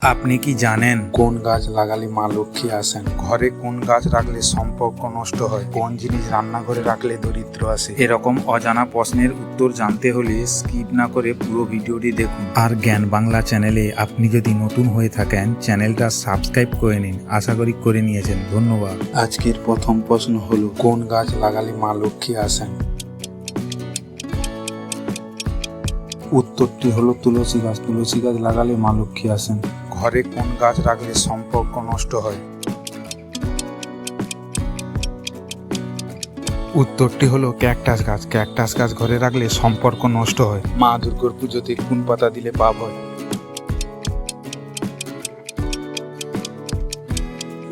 আপনি কি জানেন কোন গাছ লাগালে মা লক্ষ্মী আসেন? ঘরে কোন গাছ রাখলে সম্পর্ক নষ্ট হয়? কোন জিনিস রান্নাঘরে রাখলে দরিদ্র আসে? এরকম অজানা প্রশ্নের উত্তর জানতে হলে স্কিপ না করে পুরো ভিডিওটি দেখুন। আর জ্ঞান বাংলা চ্যানেলে আপনি যদি নতুন হয়ে থাকেন, চ্যানেলটা সাবস্ক্রাইব করে নিন। আশা করি করে নিয়েছেন। ধন্যবাদ। আজকের প্রথম প্রশ্ন হলো, কোন গাছ লাগালে মা লক্ষ্মী আসেন? উত্তরটি হলো তুলসী গাছ। তুলসী গাছ লাগালে মা লক্ষ্মী আসেন। ঘরে কোন গাছ রাখলে সম্পর্ক নষ্ট হয়? উত্তরটি হলো ক্যাকটাস গাছ। ক্যাকটাস গাছ ঘরে রাখলে সম্পর্ক নষ্ট হয়। মা দুর্গার পুজোতে কোন পাতা দিলে পাপ হয়?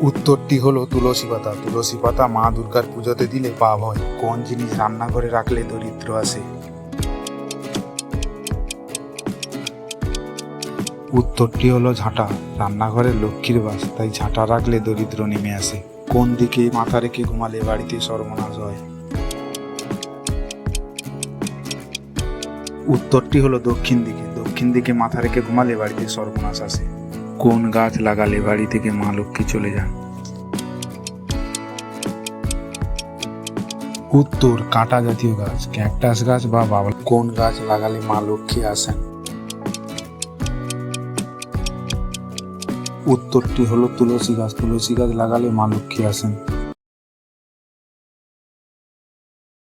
উত্তরটি হলো তুলসী পাতা। তুলসী পাতা মা দুর্গার পুজোতে দিলে পাপ হয়। কোন জিনিস রান্নাঘরে রাখলে দরিদ্র আসে? উত্তরটি হলো ঝাঁটা। রান্নাঘরে লক্ষ্মীর বাস, তাই ঝাঁটা রাখলে দরিদ্র নেমে আসে। কোন দিকে মাথা রেখে ঘুমালে বাড়িতে সর্বনাশ হয়? উত্তরটি হলো দক্ষিণ দিকে। দক্ষিণ দিকে মাথা রেখে ঘুমালে বাড়িতে সর্বনাশ আসে। কোন গাছ লাগালে বাড়ি থেকে মা লক্ষ্মী চলে যান? উত্তর কাঁটা জাতীয় গাছ, ক্যাকটাস গাছ বা বাবলা। কোন গাছ লাগালে মা লক্ষ্মী আসেন? উত্তরটি হলো তুলসী গাছ। তুলসী গাছ লাগালে মা লক্ষ্মী আসেন।